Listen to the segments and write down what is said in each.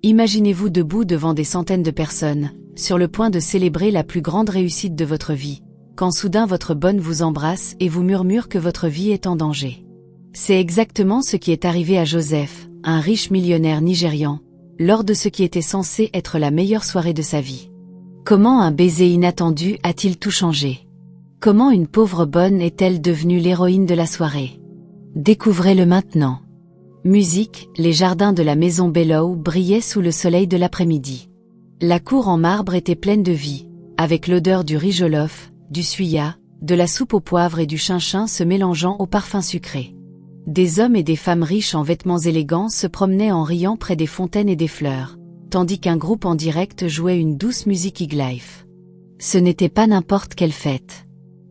Imaginez-vous debout devant des centaines de personnes, sur le point de célébrer la plus grande réussite de votre vie, quand soudain votre bonne vous embrasse et vous murmure que votre vie est en danger. C'est exactement ce qui est arrivé à Joseph, un riche millionnaire nigérian, lors de ce qui était censé être la meilleure soirée de sa vie. Comment un baiser inattendu a-t-il tout changé? Comment une pauvre bonne est-elle devenue l'héroïne de la soirée? Découvrez-le maintenant. Musique, les jardins de la maison Bellow brillaient sous le soleil de l'après-midi. La cour en marbre était pleine de vie, avec l'odeur du riz jollof, du suya, de la soupe au poivre et du chinchin se mélangeant au parfum sucré. Des hommes et des femmes riches en vêtements élégants se promenaient en riant près des fontaines et des fleurs, tandis qu'un groupe en direct jouait une douce musique highlife. Ce n'était pas n'importe quelle fête.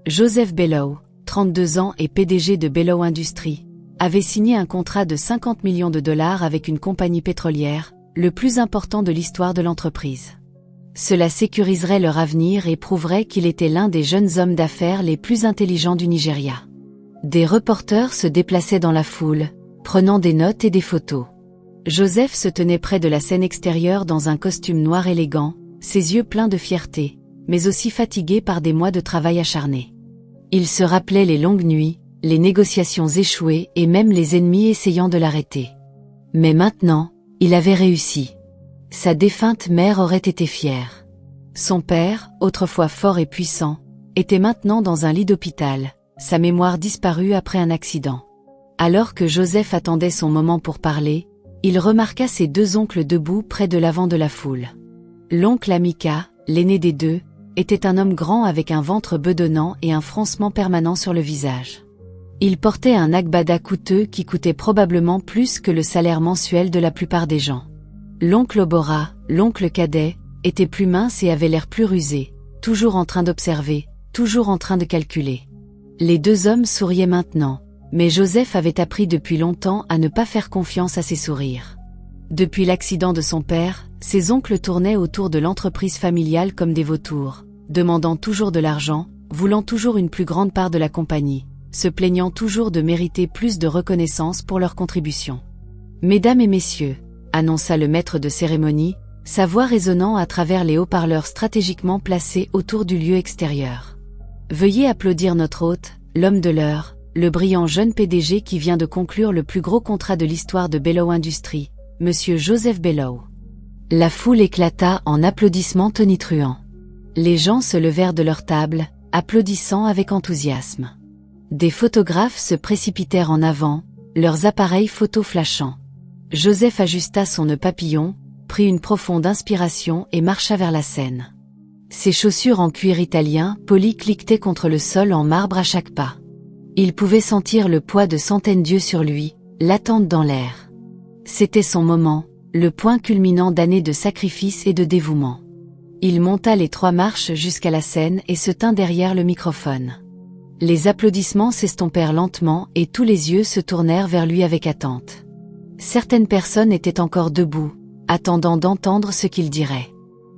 Joseph Bellow, 32 ans et PDG de Bellow Industries, avait signé un contrat de 50 millions de dollars avec une compagnie pétrolière, le plus important de l'histoire de l'entreprise. Cela sécuriserait leur avenir et prouverait qu'il était l'un des jeunes hommes d'affaires les plus intelligents du Nigeria. Des reporters se déplaçaient dans la foule, prenant des notes et des photos. Joseph se tenait près de la scène extérieure dans un costume noir élégant, ses yeux pleins de fierté, mais aussi fatigué par des mois de travail acharné. Il se rappelait les longues nuits, les négociations échouées et même les ennemis essayant de l'arrêter. Mais maintenant, il avait réussi. Sa défunte mère aurait été fière. Son père, autrefois fort et puissant, était maintenant dans un lit d'hôpital, sa mémoire disparue après un accident. Alors que Joseph attendait son moment pour parler, il remarqua ses deux oncles debout près de l'avant de la foule. L'oncle Amika, l'aîné des deux, était un homme grand avec un ventre bedonnant et un froncement permanent sur le visage. Il portait un agbada coûteux qui coûtait probablement plus que le salaire mensuel de la plupart des gens. L'oncle Obora, l'oncle cadet, était plus mince et avait l'air plus rusé, toujours en train d'observer, toujours en train de calculer. Les deux hommes souriaient maintenant, mais Joseph avait appris depuis longtemps à ne pas faire confiance à ses sourires. Depuis l'accident de son père, ses oncles tournaient autour de l'entreprise familiale comme des vautours, demandant toujours de l'argent, voulant toujours une plus grande part de la compagnie, se plaignant toujours de mériter plus de reconnaissance pour leurs contributions. « Mesdames et messieurs », annonça le maître de cérémonie, sa voix résonnant à travers les haut-parleurs stratégiquement placés autour du lieu extérieur. « Veuillez applaudir notre hôte, l'homme de l'heure, le brillant jeune PDG qui vient de conclure le plus gros contrat de l'histoire de Bellow Industries, Monsieur Joseph Bellow. » La foule éclata en applaudissements tonitruants. Les gens se levèrent de leur table, applaudissant avec enthousiasme. Des photographes se précipitèrent en avant, leurs appareils photo flashant. Joseph ajusta son nœud papillon, prit une profonde inspiration et marcha vers la scène. Ses chaussures en cuir italien poli cliquetaient contre le sol en marbre à chaque pas. Il pouvait sentir le poids de centaines d'yeux sur lui, l'attente dans l'air. C'était son moment, le point culminant d'années de sacrifice et de dévouement. Il monta les 3 marches jusqu'à la scène et se tint derrière le microphone. Les applaudissements s'estompèrent lentement et tous les yeux se tournèrent vers lui avec attente. Certaines personnes étaient encore debout, attendant d'entendre ce qu'il dirait.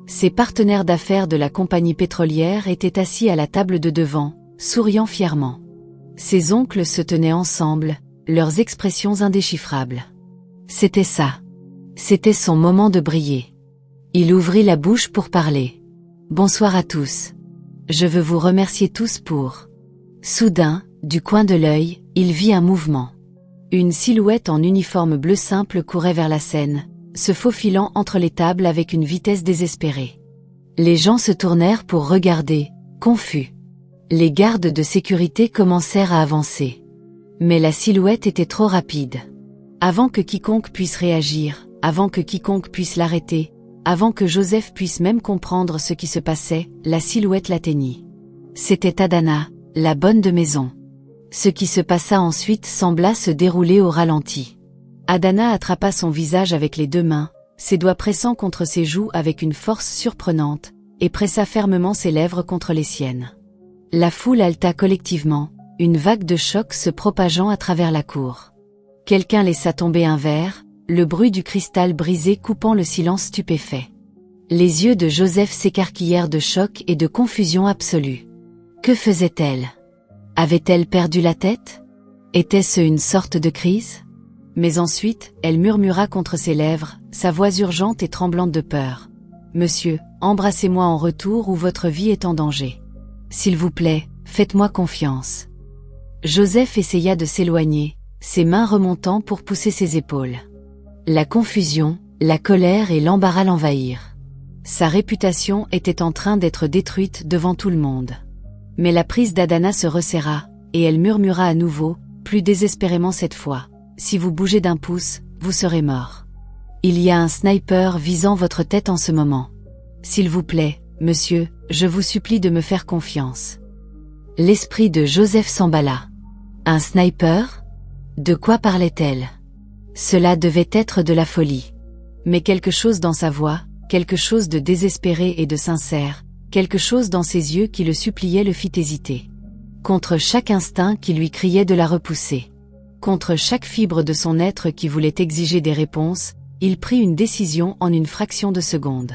Ses partenaires d'affaires de la compagnie pétrolière étaient assis à la table de devant, souriant fièrement. Ses oncles se tenaient ensemble, leurs expressions indéchiffrables. C'était ça. C'était son moment de briller. Il ouvrit la bouche pour parler. « Bonsoir à tous. Je veux vous remercier tous pour... » Soudain, du coin de l'œil, il vit un mouvement. Une silhouette en uniforme bleu simple courait vers la scène, se faufilant entre les tables avec une vitesse désespérée. Les gens se tournèrent pour regarder, confus. Les gardes de sécurité commencèrent à avancer. Mais la silhouette était trop rapide. Avant que quiconque puisse réagir, avant que quiconque puisse l'arrêter, avant que Joseph puisse même comprendre ce qui se passait, la silhouette l'atteignit. C'était Adana, la bonne de maison. Ce qui se passa ensuite sembla se dérouler au ralenti. Adana attrapa son visage avec les 2 mains, ses doigts pressant contre ses joues avec une force surprenante, et pressa fermement ses lèvres contre les siennes. La foule haleta collectivement, une vague de choc se propageant à travers la cour. Quelqu'un laissa tomber un verre, le bruit du cristal brisé coupant le silence stupéfait. Les yeux de Joseph s'écarquillèrent de choc et de confusion absolue. Que faisait-elle? Avait-elle perdu la tête? Était-ce une sorte de crise? Mais ensuite, elle murmura contre ses lèvres, sa voix urgente et tremblante de peur. « Monsieur, embrassez-moi en retour ou votre vie est en danger. S'il vous plaît, faites-moi confiance. » Joseph essaya de s'éloigner, ses mains remontant pour pousser ses épaules. La confusion, la colère et l'embarras l'envahirent. Sa réputation était en train d'être détruite devant tout le monde. Mais la prise d'Adana se resserra, et elle murmura à nouveau, plus désespérément cette fois. « Si vous bougez d'un pouce, vous serez mort. Il y a un sniper visant votre tête en ce moment. S'il vous plaît, monsieur, je vous supplie de me faire confiance. » L'esprit de Joseph s'emballa. Un sniper? De quoi parlait-elle? Cela devait être de la folie. Mais quelque chose dans sa voix, quelque chose de désespéré et de sincère, quelque chose dans ses yeux qui le suppliait le fit hésiter. Contre chaque instinct qui lui criait de la repousser. Contre chaque fibre de son être qui voulait exiger des réponses, il prit une décision en une fraction de seconde.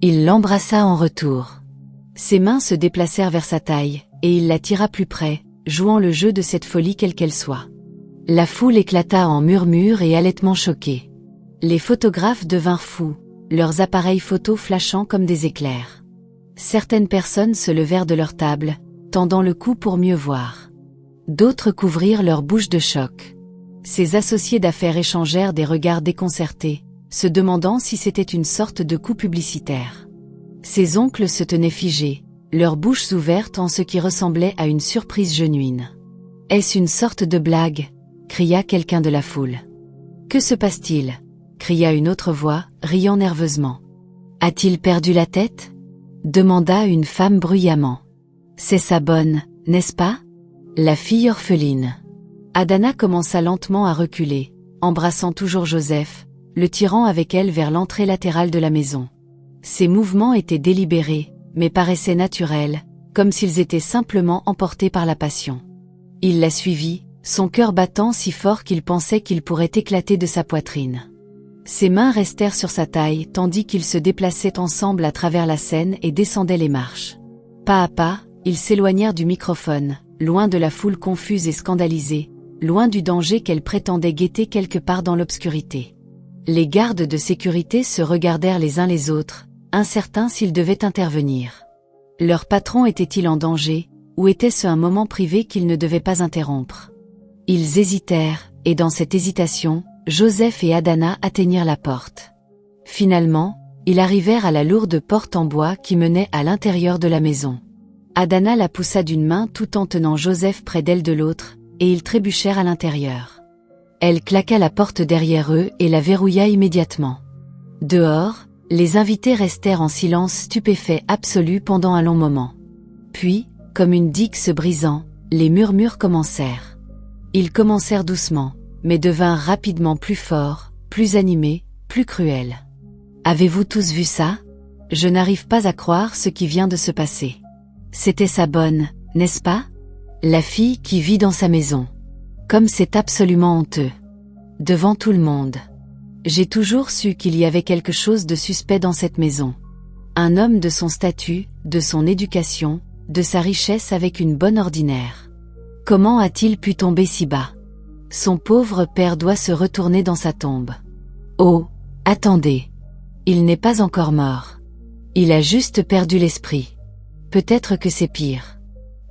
Il l'embrassa en retour. Ses mains se déplacèrent vers sa taille, et il la tira plus près, jouant le jeu de cette folie quelle qu'elle soit. La foule éclata en murmures et halètements choqués. Les photographes devinrent fous, leurs appareils photos flashant comme des éclairs. Certaines personnes se levèrent de leur table, tendant le cou pour mieux voir. D'autres couvrirent leur bouche de choc. Ses associés d'affaires échangèrent des regards déconcertés, se demandant si c'était une sorte de coup publicitaire. Ses oncles se tenaient figés, leurs bouches ouvertes en ce qui ressemblait à une surprise genuine. « Est-ce une sorte de blague ?» cria quelqu'un de la foule. « Que se passe-t-il » cria une autre voix, riant nerveusement. « A-t-il perdu la tête ?» demanda une femme bruyamment. « C'est sa bonne, n'est-ce pas ?» La fille orpheline. Adana commença lentement à reculer, embrassant toujours Joseph, le tirant avec elle vers l'entrée latérale de la maison. Ses mouvements étaient délibérés, mais paraissaient naturels, comme s'ils étaient simplement emportés par la passion. Il la suivit, son cœur battant si fort qu'il pensait qu'il pourrait éclater de sa poitrine. Ses mains restèrent sur sa taille tandis qu'ils se déplaçaient ensemble à travers la scène et descendaient les marches. Pas à pas, ils s'éloignèrent du microphone, loin de la foule confuse et scandalisée, loin du danger qu'elle prétendait guetter quelque part dans l'obscurité. Les gardes de sécurité se regardèrent les uns les autres, incertains s'ils devaient intervenir. Leur patron était-il en danger, ou était-ce un moment privé qu'ils ne devaient pas interrompre? Ils hésitèrent, et dans cette hésitation, Joseph et Adana atteignirent la porte. Finalement, ils arrivèrent à la lourde porte en bois qui menait à l'intérieur de la maison. Adana la poussa d'une main tout en tenant Joseph près d'elle de l'autre, et ils trébuchèrent à l'intérieur. Elle claqua la porte derrière eux et la verrouilla immédiatement. Dehors, les invités restèrent en silence stupéfait absolu pendant un long moment. Puis, comme une digue se brisant, les murmures commencèrent. Ils commencèrent doucement, mais devinrent rapidement plus forts, plus animés, plus cruels. « Avez-vous tous vu ça? Je n'arrive pas à croire ce qui vient de se passer. C'était sa bonne, n'est-ce pas? La fille qui vit dans sa maison. Comme c'est absolument honteux. Devant tout le monde. J'ai toujours su qu'il y avait quelque chose de suspect dans cette maison. Un homme de son statut, de son éducation, de sa richesse avec une bonne ordinaire. Comment a-t-il pu tomber si bas? Son pauvre père doit se retourner dans sa tombe. Oh, attendez. Il n'est pas encore mort. Il a juste perdu l'esprit. Peut-être que c'est pire.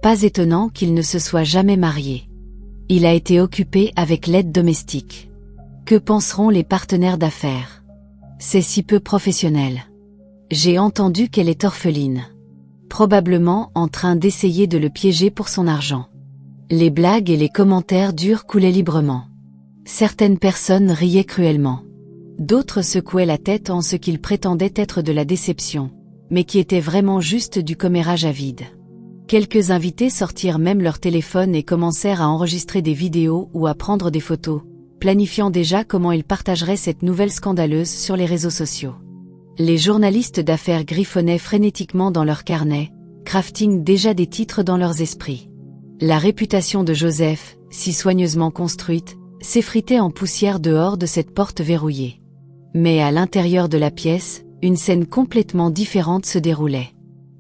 Pas étonnant qu'il ne se soit jamais marié. Il a été occupé avec l'aide domestique. Que penseront les partenaires d'affaires? C'est si peu professionnel. J'ai entendu qu'elle est orpheline. Probablement en train d'essayer de le piéger pour son argent. Les blagues et les commentaires durs coulaient librement. Certaines personnes riaient cruellement. D'autres secouaient la tête en ce qu'ils prétendaient être de la déception, mais qui était vraiment juste du commérage à vide. Quelques invités sortirent même leur téléphone et commencèrent à enregistrer des vidéos ou à prendre des photos, planifiant déjà comment ils partageraient cette nouvelle scandaleuse sur les réseaux sociaux. Les journalistes d'affaires griffonnaient frénétiquement dans leurs carnets, crafting déjà des titres dans leurs esprits. La réputation de Joseph, si soigneusement construite, s'effritait en poussière dehors de cette porte verrouillée. Mais à l'intérieur de la pièce, une scène complètement différente se déroulait.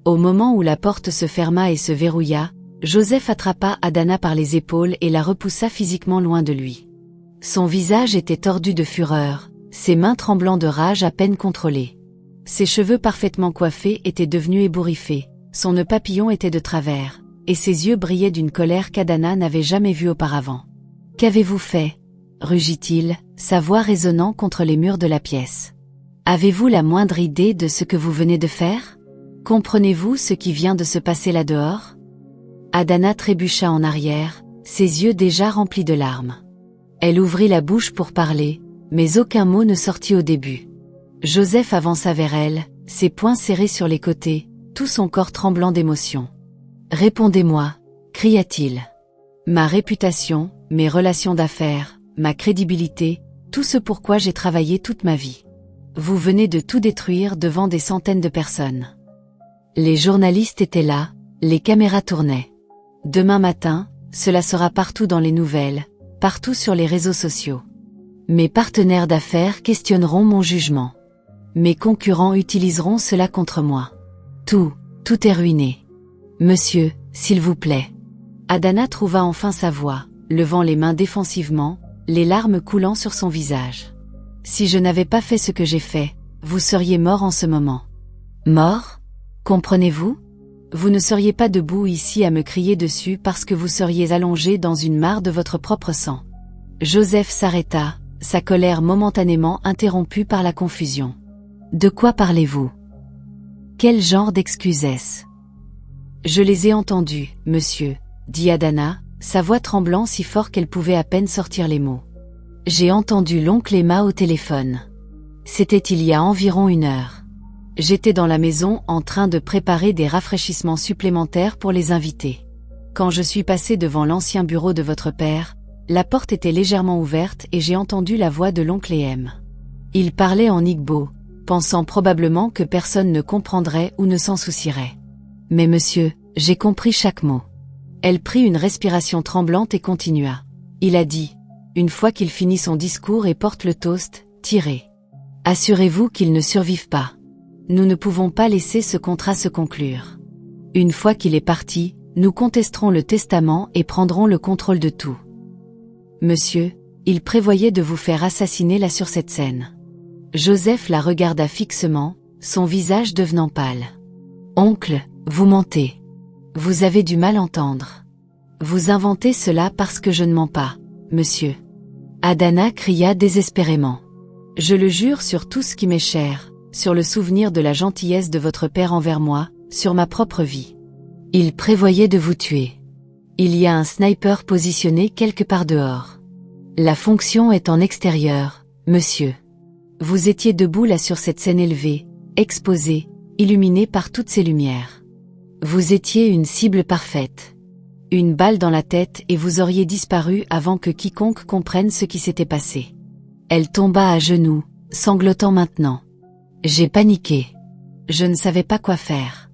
Au moment où la porte se ferma et se verrouilla, Joseph attrapa Adana par les épaules et la repoussa physiquement loin de lui. Son visage était tordu de fureur, ses mains tremblant de rage à peine contrôlée. Ses cheveux parfaitement coiffés étaient devenus ébouriffés, son nœud papillon était de travers, et ses yeux brillaient d'une colère qu'Adana n'avait jamais vue auparavant. « Qu'avez-vous fait ?» rugit-il, sa voix résonnant contre les murs de la pièce. « Avez-vous la moindre idée de ce que vous venez de faire ? Comprenez-vous ce qui vient de se passer là-dehors ?» Adana trébucha en arrière, ses yeux déjà remplis de larmes. Elle ouvrit la bouche pour parler, mais aucun mot ne sortit au début. Joseph avança vers elle, ses poings serrés sur les côtés, tout son corps tremblant d'émotion. « Répondez-moi » cria-t-il. « Ma réputation, mes relations d'affaires, ma crédibilité, tout ce pour quoi j'ai travaillé toute ma vie. Vous venez de tout détruire devant des centaines de personnes. » Les journalistes étaient là, les caméras tournaient. Demain matin, cela sera partout dans les nouvelles, partout sur les réseaux sociaux. Mes partenaires d'affaires questionneront mon jugement. Mes concurrents utiliseront cela contre moi. Tout est ruiné. Monsieur, s'il vous plaît. Adana trouva enfin sa voix, levant les mains défensivement, les larmes coulant sur son visage. Si je n'avais pas fait ce que j'ai fait, vous seriez mort en ce moment. Mort ? Comprenez-vous ? Vous ne seriez pas debout ici à me crier dessus parce que vous seriez allongé dans une mare de votre propre sang. Joseph s'arrêta, sa colère momentanément interrompue par la confusion. De quoi parlez-vous ? Quel genre d'excuses est-ce ? Je les ai entendues, monsieur, dit Adana, sa voix tremblant si fort qu'elle pouvait à peine sortir les mots. J'ai entendu l'oncle Emma au téléphone. C'était il y a environ 1 heure. J'étais dans la maison en train de préparer des rafraîchissements supplémentaires pour les invités. Quand je suis passé devant l'ancien bureau de votre père, la porte était légèrement ouverte et j'ai entendu la voix de l'oncle M. Il parlait en igbo, pensant probablement que personne ne comprendrait ou ne s'en soucierait. Mais monsieur, j'ai compris chaque mot. Elle prit une respiration tremblante et continua. Il a dit, une fois qu'il finit son discours et porte le toast, tirez. Assurez-vous qu'il ne survive pas. Nous ne pouvons pas laisser ce contrat se conclure. Une fois qu'il est parti, nous contesterons le testament et prendrons le contrôle de tout. Monsieur, il prévoyait de vous faire assassiner là sur cette scène. Joseph la regarda fixement, son visage devenant pâle. Oncle, vous mentez. Vous avez du mal à entendre. Vous inventez cela parce que je ne mens pas, monsieur. Adana cria désespérément. Je le jure sur tout ce qui m'est cher, sur le souvenir de la gentillesse de votre père envers moi, sur ma propre vie. Il prévoyait de vous tuer. Il y a un sniper positionné quelque part dehors. La fonction est en extérieur, monsieur. Vous étiez debout là sur cette scène élevée, exposée, illuminée par toutes ces lumières. Vous étiez une cible parfaite. Une balle dans la tête et vous auriez disparu avant que quiconque comprenne ce qui s'était passé. Elle tomba à genoux, sanglotant maintenant. J'ai paniqué. Je ne savais pas quoi faire.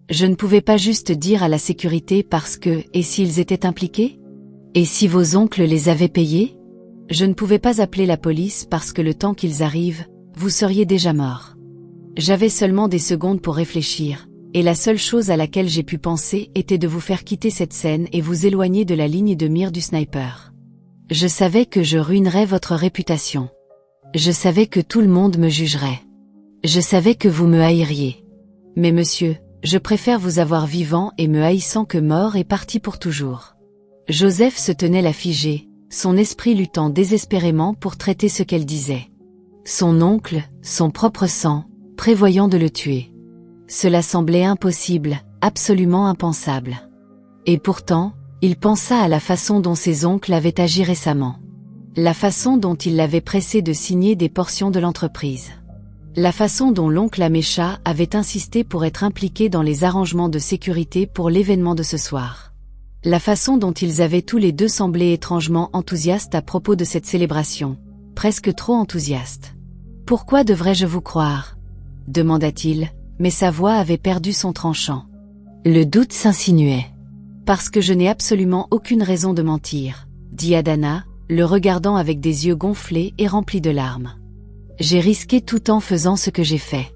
Je ne pouvais pas juste dire à la sécurité parce que, et s'ils étaient impliqués ? Et si vos oncles les avaient payés ? Je ne pouvais pas appeler la police parce que le temps qu'ils arrivent, vous seriez déjà mort. J'avais seulement des secondes pour réfléchir, et la seule chose à laquelle j'ai pu penser était de vous faire quitter cette scène et vous éloigner de la ligne de mire du sniper. Je savais que je ruinerais votre réputation. Je savais que tout le monde me jugerait. Je savais que vous me haïriez. Mais monsieur, je préfère vous avoir vivant et me haïssant que mort et parti pour toujours. Joseph se tenait là figé, son esprit luttant désespérément pour traiter ce qu'elle disait. Son oncle, son propre sang, prévoyant de le tuer. Cela semblait impossible, absolument impensable. Et pourtant, il pensa à la façon dont ses oncles avaient agi récemment. La façon dont il l'avait pressé de signer des portions de l'entreprise. La façon dont l'oncle Amécha avait insisté pour être impliqué dans les arrangements de sécurité pour l'événement de ce soir. La façon dont ils avaient tous les deux semblé étrangement enthousiastes à propos de cette célébration, presque trop enthousiastes. « Pourquoi devrais-je vous croire ?» demanda-t-il, mais sa voix avait perdu son tranchant. Le doute s'insinuait. « Parce que je n'ai absolument aucune raison de mentir, » dit Adana, le regardant avec des yeux gonflés et remplis de larmes. J'ai risqué tout en faisant ce que j'ai fait.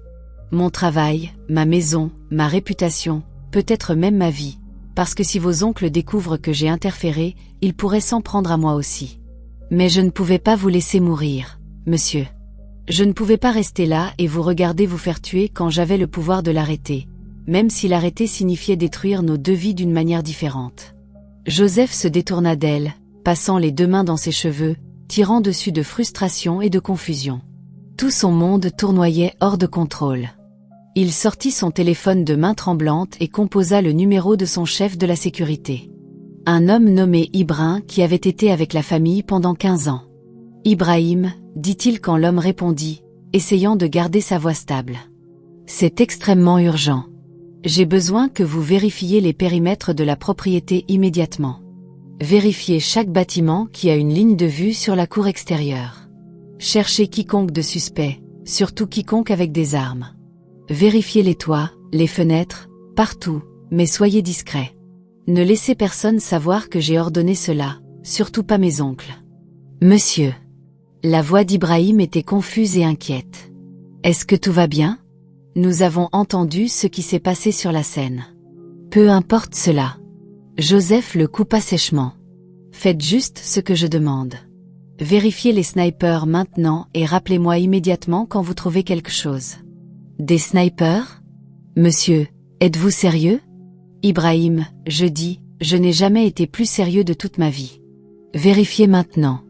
Mon travail, ma maison, ma réputation, peut-être même ma vie, parce que si vos oncles découvrent que j'ai interféré, ils pourraient s'en prendre à moi aussi. Mais je ne pouvais pas vous laisser mourir, monsieur. Je ne pouvais pas rester là et vous regarder vous faire tuer quand j'avais le pouvoir de l'arrêter, même si l'arrêter signifiait détruire nos deux vies d'une manière différente. Joseph se détourna d'elle, passant les deux mains dans ses cheveux, tirant dessus de frustration et de confusion. Tout son monde tournoyait hors de contrôle. Il sortit son téléphone de main tremblante et composa le numéro de son chef de la sécurité. Un homme nommé Ibrahim qui avait été avec la famille pendant 15 ans. « Ibrahim », dit-il quand l'homme répondit, essayant de garder sa voix stable. « C'est extrêmement urgent. J'ai besoin que vous vérifiez les périmètres de la propriété immédiatement. Vérifiez chaque bâtiment qui a une ligne de vue sur la cour extérieure. Cherchez quiconque de suspect, surtout quiconque avec des armes. Vérifiez les toits, les fenêtres, partout, mais soyez discrets. Ne laissez personne savoir que j'ai ordonné cela, surtout pas mes oncles. Monsieur. La voix d'Ibrahim était confuse et inquiète. Est-ce que tout va bien? Nous avons entendu ce qui s'est passé sur la scène. Peu importe cela. Joseph le coupa sèchement. Faites juste ce que je demande. Vérifiez les snipers maintenant et rappelez-moi immédiatement quand vous trouvez quelque chose. Des snipers? Monsieur, êtes-vous sérieux? Ibrahim, je dis, je n'ai jamais été plus sérieux de toute ma vie. Vérifiez maintenant.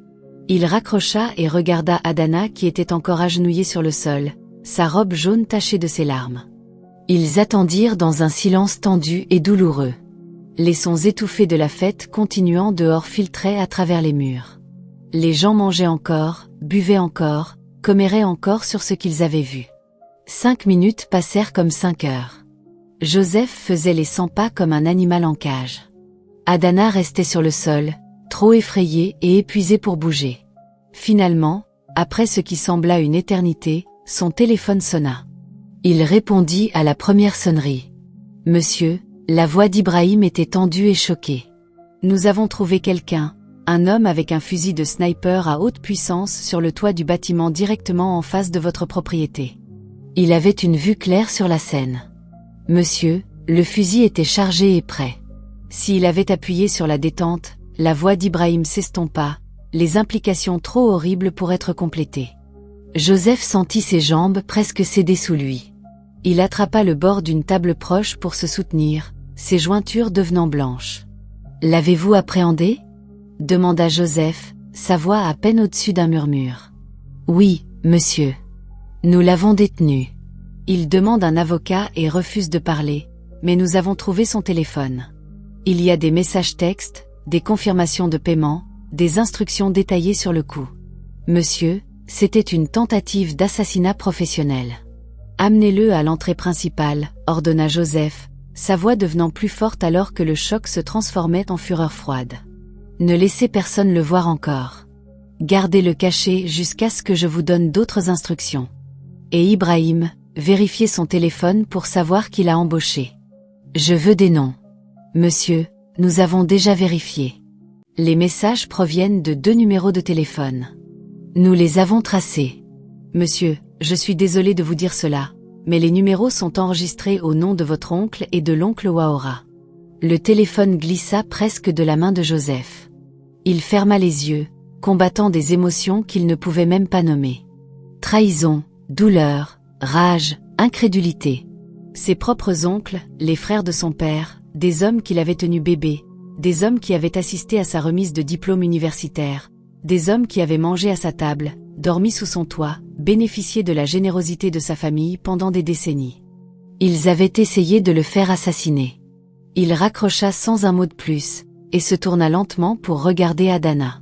Il raccrocha et regarda Adana qui était encore agenouillée sur le sol, sa robe jaune tachée de ses larmes. Ils attendirent dans un silence tendu et douloureux. Les sons étouffés de la fête continuant dehors filtraient à travers les murs. Les gens mangeaient encore, buvaient encore, comméraient encore sur ce qu'ils avaient vu. 5 minutes passèrent comme 5 heures. Joseph faisait les 100 pas comme un animal en cage. Adana restait sur le sol, trop effrayée et épuisée pour bouger. Finalement, après ce qui sembla une éternité, son téléphone sonna. Il répondit à la première sonnerie. « Monsieur », la voix d'Ibrahim était tendue et choquée. « Nous avons trouvé quelqu'un, un homme avec un fusil de sniper à haute puissance sur le toit du bâtiment directement en face de votre propriété. Il avait une vue claire sur la scène. Monsieur, le fusil était chargé et prêt. S'il avait appuyé sur la détente, la voix d'Ibrahim s'estompa, les implications trop horribles pour être complétées. Joseph sentit ses jambes presque céder sous lui. Il attrapa le bord d'une table proche pour se soutenir, ses jointures devenant blanches. « L'avez-vous appréhendé ?» demanda Joseph, sa voix à peine au-dessus d'un murmure. « Oui, monsieur. Nous l'avons détenu. Il demande un avocat et refuse de parler, mais nous avons trouvé son téléphone. Il y a des messages textes, des confirmations de paiement, des instructions détaillées sur le coup. Monsieur, c'était une tentative d'assassinat professionnel. Amenez-le à l'entrée principale, ordonna Joseph, sa voix devenant plus forte alors que le choc se transformait en fureur froide. Ne laissez personne le voir encore. Gardez-le caché jusqu'à ce que je vous donne d'autres instructions. Et Ibrahim, vérifiez son téléphone pour savoir qui l'a embauché. Je veux des noms. Monsieur, nous avons déjà vérifié. Les messages proviennent de 2 numéros de téléphone. Nous les avons tracés. Monsieur, je suis désolé de vous dire cela, mais les numéros sont enregistrés au nom de votre oncle et de l'oncle Waora. Le téléphone glissa presque de la main de Joseph. Il ferma les yeux, combattant des émotions qu'il ne pouvait même pas nommer. Trahison, douleur, rage, incrédulité. Ses propres oncles, les frères de son père, des hommes qu'il avait tenus bébé, des hommes qui avaient assisté à sa remise de diplôme universitaire, des hommes qui avaient mangé à sa table, dormi sous son toit, bénéficié de la générosité de sa famille pendant des décennies. Ils avaient essayé de le faire assassiner. Il raccrocha sans un mot de plus, et se tourna lentement pour regarder Adana.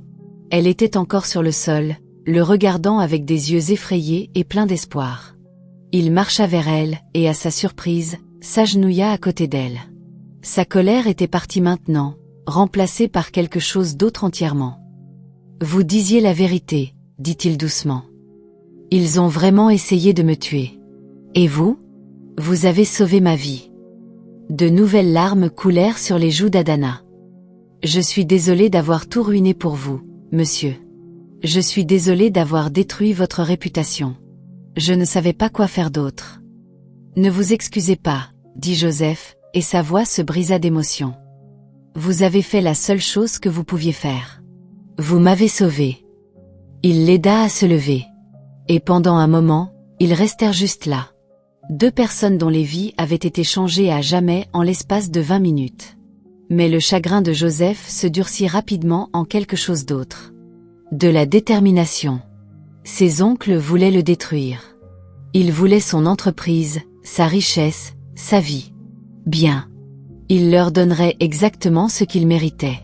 Elle était encore sur le sol, le regardant avec des yeux effrayés et pleins d'espoir. Il marcha vers elle, et à sa surprise, s'agenouilla à côté d'elle. Sa colère était partie maintenant, remplacée par quelque chose d'autre entièrement. « Vous disiez la vérité, » dit-il doucement. « Ils ont vraiment essayé de me tuer. Et vous? Vous avez sauvé ma vie. » De nouvelles larmes coulèrent sur les joues d'Adana. « Je suis désolé d'avoir tout ruiné pour vous, monsieur. Je suis désolé d'avoir détruit votre réputation. Je ne savais pas quoi faire d'autre. »« Ne vous excusez pas, » dit Joseph, et sa voix se brisa d'émotion. « Vous avez fait la seule chose que vous pouviez faire. Vous m'avez sauvé. Il l'aida à se lever. Et pendant un moment, ils restèrent juste là. Deux personnes dont les vies avaient été changées à jamais en l'espace de 20 minutes. Mais le chagrin de Joseph se durcit rapidement en quelque chose d'autre. De la détermination. Ses oncles voulaient le détruire. Ils voulaient son entreprise, sa richesse, sa vie. Bien. Il leur donnerait exactement ce qu'ils méritaient.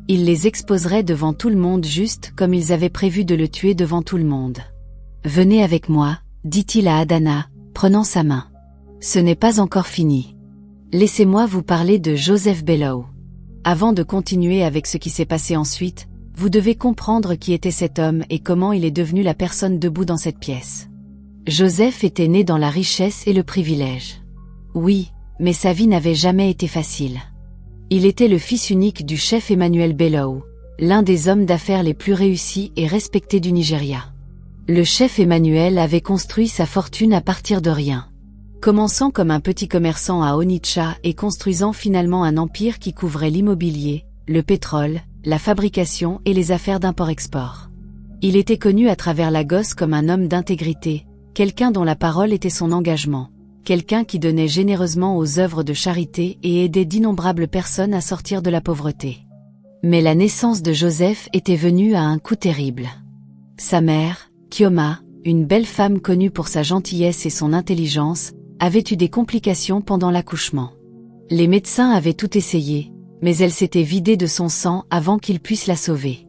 Il les exposerait devant tout le monde juste comme ils avaient prévu de le tuer devant tout le monde. « Venez avec moi », dit-il à Adana, prenant sa main. « Ce n'est pas encore fini. Laissez-moi vous parler de Joseph Bellow. Avant de continuer avec ce qui s'est passé ensuite, vous devez comprendre qui était cet homme et comment il est devenu la personne debout dans cette pièce. Joseph était né dans la richesse et le privilège. Oui, mais sa vie n'avait jamais été facile. Il était le fils unique du chef Emmanuel Bellow, l'un des hommes d'affaires les plus réussis et respectés du Nigeria. Le chef Emmanuel avait construit sa fortune à partir de rien. Commençant comme un petit commerçant à Onitsha et construisant finalement un empire qui couvrait l'immobilier, le pétrole, la fabrication et les affaires d'import-export. Il était connu à travers Lagos comme un homme d'intégrité, quelqu'un dont la parole était son engagement, quelqu'un qui donnait généreusement aux œuvres de charité et aidait d'innombrables personnes à sortir de la pauvreté. Mais la naissance de Joseph était venue à un coup terrible. Sa mère, Chioma, une belle femme connue pour sa gentillesse et son intelligence, avait eu des complications pendant l'accouchement. Les médecins avaient tout essayé, mais elle s'était vidée de son sang avant qu'ils puissent la sauver.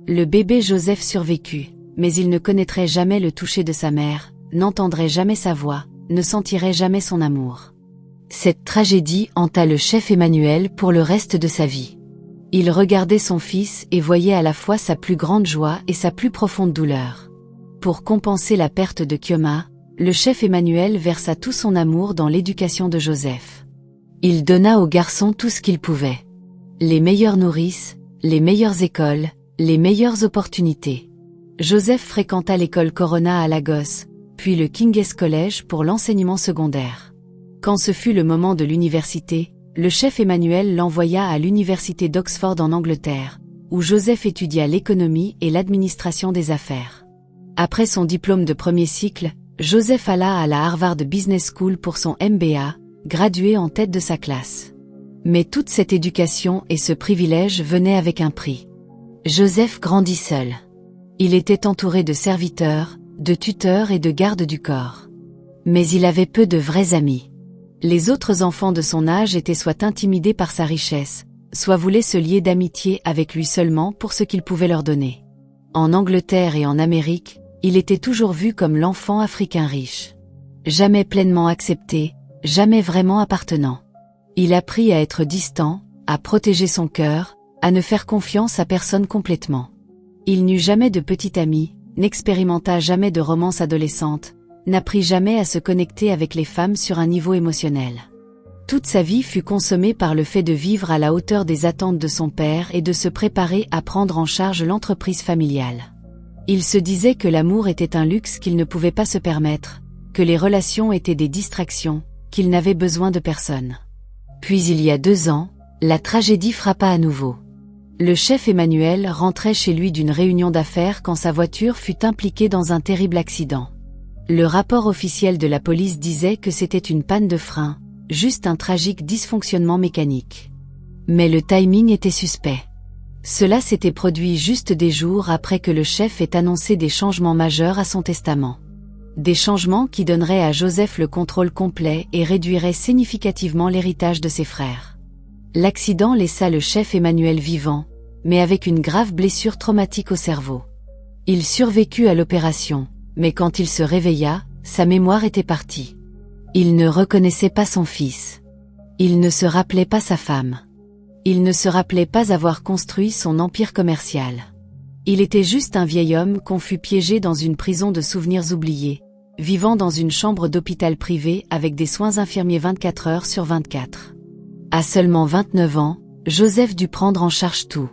Le bébé Joseph survécut, mais il ne connaîtrait jamais le toucher de sa mère, n'entendrait jamais sa voix, ne sentirait jamais son amour. Cette tragédie hanta le chef Emmanuel pour le reste de sa vie. Il regardait son fils et voyait à la fois sa plus grande joie et sa plus profonde douleur. Pour compenser la perte de Chioma, le chef Emmanuel versa tout son amour dans l'éducation de Joseph. Il donna au garçon tout ce qu'il pouvait. Les meilleures nourrices, les meilleures écoles, les meilleures opportunités. Joseph fréquenta l'école Corona à Lagos, puis le King's College pour l'enseignement secondaire. Quand ce fut le moment de l'université, le chef Emmanuel l'envoya à l'université d'Oxford en Angleterre, où Joseph étudia l'économie et l'administration des affaires. Après son diplôme de premier cycle, Joseph alla à la Harvard Business School pour son MBA, gradué en tête de sa classe. Mais toute cette éducation et ce privilège venaient avec un prix. Joseph grandit seul. Il était entouré de serviteurs, de tuteurs et de gardes du corps. Mais il avait peu de vrais amis. Les autres enfants de son âge étaient soit intimidés par sa richesse, soit voulaient se lier d'amitié avec lui seulement pour ce qu'il pouvait leur donner. En Angleterre et en Amérique, il était toujours vu comme l'enfant africain riche. Jamais pleinement accepté, jamais vraiment appartenant. Il apprit à être distant, à protéger son cœur, à ne faire confiance à personne complètement. Il n'eut jamais de petit ami, n'expérimenta jamais de romance adolescente, n'apprit jamais à se connecter avec les femmes sur un niveau émotionnel. Toute sa vie fut consommée par le fait de vivre à la hauteur des attentes de son père et de se préparer à prendre en charge l'entreprise familiale. Il se disait que l'amour était un luxe qu'il ne pouvait pas se permettre, que les relations étaient des distractions, qu'il n'avait besoin de personne. Puis il y a 2 ans, la tragédie frappa à nouveau. Le chef Emmanuel rentrait chez lui d'une réunion d'affaires quand sa voiture fut impliquée dans un terrible accident. Le rapport officiel de la police disait que c'était une panne de frein, juste un tragique dysfonctionnement mécanique. Mais le timing était suspect. Cela s'était produit juste des jours après que le chef ait annoncé des changements majeurs à son testament. Des changements qui donneraient à Joseph le contrôle complet et réduiraient significativement l'héritage de ses frères. L'accident laissa le chef Emmanuel vivant, mais avec une grave blessure traumatique au cerveau. Il survécut à l'opération, mais quand il se réveilla, sa mémoire était partie. Il ne reconnaissait pas son fils. Il ne se rappelait pas sa femme. Il ne se rappelait pas avoir construit son empire commercial. Il était juste un vieil homme qu'on fut piégé dans une prison de souvenirs oubliés, vivant dans une chambre d'hôpital privé avec des soins infirmiers 24 heures sur 24. À seulement 29 ans, Joseph dut prendre en charge tout.